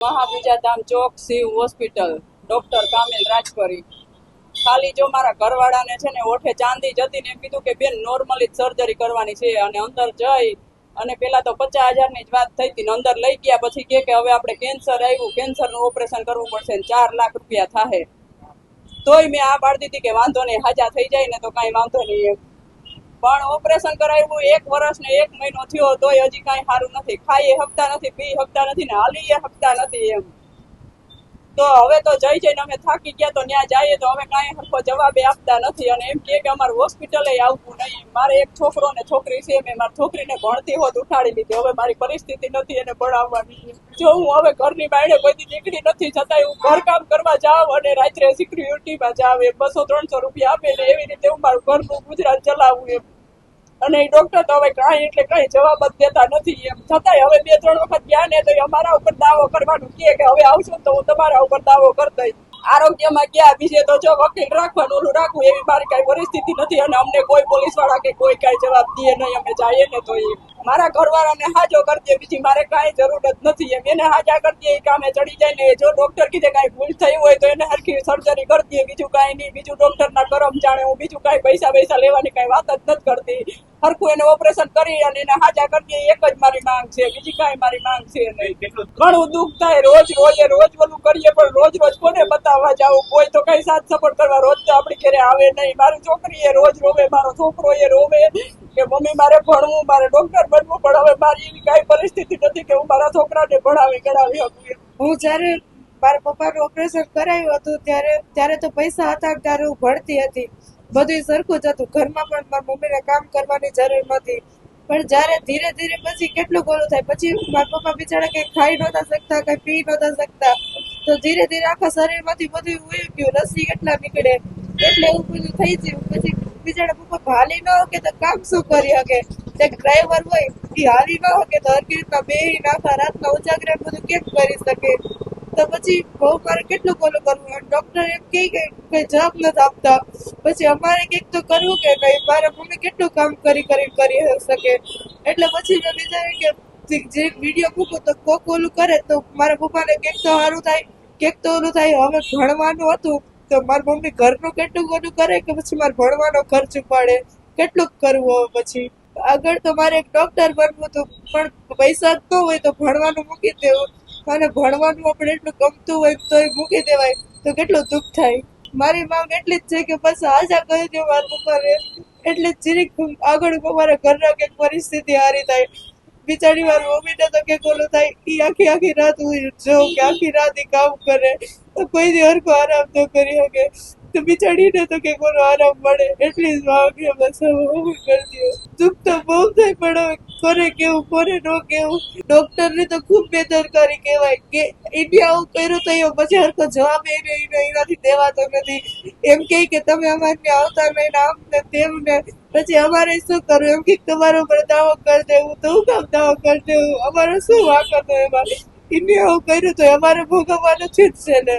મહાબીજાધામ ચોક Shiv hospital doctor Kamil રાજપરી. ખાલી જો મારા ઘરવાળાને છે ને ઓઠે ચાંદી જતી ને એમ કીધું કે બેન નોર્મલી સર્જરી કરવાની છે, અને અંદર જઈ અને પેલા તો 50,000 ની જ વાત થઈ હતી ને અંદર લઈ ગયા પછી કે હવે આપણે કેન્સર આવ્યું, કેન્સરનું ઓપરેશન કરવું પડશે ને 4 લાખ રૂપિયા થાય. તોય મેં આ પાડી દીધી કે વાંધો નહીં, હાજા થઈ જાય ને તો કાંઈ વાંધો નહીં એમ. પણ ઓપરેશન કરાવ્યું 1 વર્ષ ને 1 મહિનો થયો તોય હજી કાંઈ સારું નથી. ખાઈ શકતા નથી, પી શકતા નથી ને હાલી શકતા નથી એમ. તો હવે તો જઈને અમે થાકી ગયા તો ત્યાં જઈએ તો હવે કાંઈ સરખો જવાબ આપતા નથી અને એમ કે અમારે હોસ્પિટલે આવવું નહીં. મારે એક છોકરો ને છોકરી છે, મેં મારી છોકરીને ભણતી હોત ઉઠાડી લીધી. હવે મારી પરિસ્થિતિ નથી એને ભણાવવાની. જો હું હવે ઘરની બાયણે કોઈ નીકળી નથી છતાંય હું ઘરકામ કરવા જાઉં અને રાત્રે સિક્યુરિટીમાં જાઉં એમ 200-300 રૂપિયા આપે ને એવી રીતે હું મારું ઘરનું ગુજરાન ચલાવું એમ. અને એ ડોક્ટર તો હવે કાંઈ એટલે કાંઈ જવાબ જ દેતા નથી એમ. છતાંય હવે 2-3 વખત ગયા ને તો અમારા ઉપર દાવો કરવાનું કે હવે આવશો તો હું તમારા ઉપર દાવો કરી દઈશ. આરોગ્યમાં ગયા બીજે તો જો વકીલ રાખવાનું ઓલું રાખવું એવી મારી કાંઈ પરિસ્થિતિ નથી અને અમને કોઈ પોલીસ વાળા કે કોઈ કાંઈ જવાબ દે નહીં. અમે જઈએ ને તો એ મારા ઘરવાળાને હાજો કરી દે, બીજી મારે કાંઈ જરૂર જ નથી એમ. એને હાજા કરી દે, એ કામે ચડી જાય ને જો ડોક્ટર કીધે કાંઈ ભૂલ થઈ હોય તો એને હરખી સર્જરી કરી દે, બીજું કાંઈ નહીં. બીજું ડોક્ટરના કરમ જાણે, હું બીજું કાંઈ પૈસા લેવાની કાંઈ વાત જ નથી કરતી. હરખું એને ઓપરેશન કરી અને એને હાજા કરી દે, એક જ મારી માંગ છે, બીજી કાંઈ મારી માંગ છે નહીં. ઘણું દુઃખ થાય, રોજ ઓલું કરીએ પણ રોજ કોને બતાવવા જાવું? કોઈ તો કઈ સાથ સપોર્ટ કરવા રોજ તો આપણી ઘરે આવે નહીં. મારી છોકરી એ રોજ રોવે, મારો છોકરો એ રોવે કે મમ્મી મારે ભણવું, મારે ડોક્ટર બનવું, પણ હવે મારી એવી કાંઈ પરિસ્થિતિ નથી કે હું મારા છોકરાને ભણાવી કરાવી શકું. હું જ્યારે મારા પપ્પાનું ઓપરેશન કરાવ્યું હતું ત્યારે તો પૈસા હતા, ત્યારે હું ભણતી હતી, બધું સરખું જ હતું. ઘરમાં પણ મારા મમ્મીને કામ કરવાની જરૂર નથી. પણ જ્યારે ધીરે ધીરે પછી કેટલું ગોળું થાય, પછી મારા પપ્પા બિચારા કંઈ ખાઈ નહોતા શકતા, કંઈ પી નહોતા શકતા, તો ધીરે ધીરે આખા શરીરમાંથી બધું ઉઈ ગયું, રસી કેટલા નીકળે એટલે એવું બધું થઈ ગયું. પછી બિચારા પપ્પા હાલી ન શકે તો કામ શું કરી શકે? એક ડ્રાઈવર હોય એ હાલી ન શકે તો હરકી રીતના બેહીને આખા રાતના ઉજાગરા બધું કેમ કરી શકે? તો પછી બહુ મારે કેટલું બોલું કરવું. ડોક્ટર એમ કહે કે કઈ જવાબ નથી આપતા. પછી અમારે કંઈક તો કરવું કે નહીં. મારા મમ્મી કેટલું કામ કરી શકે. એટલે પછી મેં વિચાર્યું કે જે વિડીયો મૂકું તો કોક ઓલું કરે તો મારા પપ્પાને કંઈક તો સારું થાય, કંઈક તો ઓલું થાય. હવે ભણવાનું હતું તો મારી મમ્મી ઘરનું કેટલું ઓલું કરે કે પછી મારે ભણવાનો ખર્ચ ઉપાડે, કેટલું કરવું. હવે પછી આગળ તો મારે એક ડોક્ટર બનવું હતું, પણ પૈસા જ ન હોય તો ભણવાનું મૂકી દેવું. અને ભણવાનું આપણે એટલું ગમતું હોય તો એ મૂકી દેવાય તો કેટલું દુઃખ થાય. મારી માંગ એટલી જ છે કે બસ આશા કરી દો મારા પપ્પાને, એટલે જીરીક આગળ મારા ઘરના કંઈક પરિસ્થિતિ સારી થાય. બિચારી મારી મમ્મીને તો કંઈક ઓલું થાય, એ આખી રાત હું જોઉં કે આખી રાત એ કામ કરે તો કોઈ દી હરખો આરામ તો કરી શકે, તો બિચારીને તો કંઈક ઓલો આરામ મળે એટલી જ માંગ છે. બસ હવે કરી દો. દુઃખ તો બહુ થાય પણ હવે કોને કેવું કોને ન કેવું? ડોક્ટરને તો ખૂબ બેદરકારી કહેવાય કે ઇન્ડિયા આવું કર્યું તો એ પછી હરખો જવાબ એનાથી દેવાતો નથી. એમ કે તમે અમારે આવતા નહીં ને આમ ને તેમ ને, પછી અમારે શું કરવું? એમ કે તમારા ઉપર દાવો કરી દેવું. તો હું કામ દાવો કરી દેવું? અમારે શું વાંક હતો એમાં? ઇન્ડિયા આવું કર્યું તો અમારે ભોગવવાનું જ છે ને.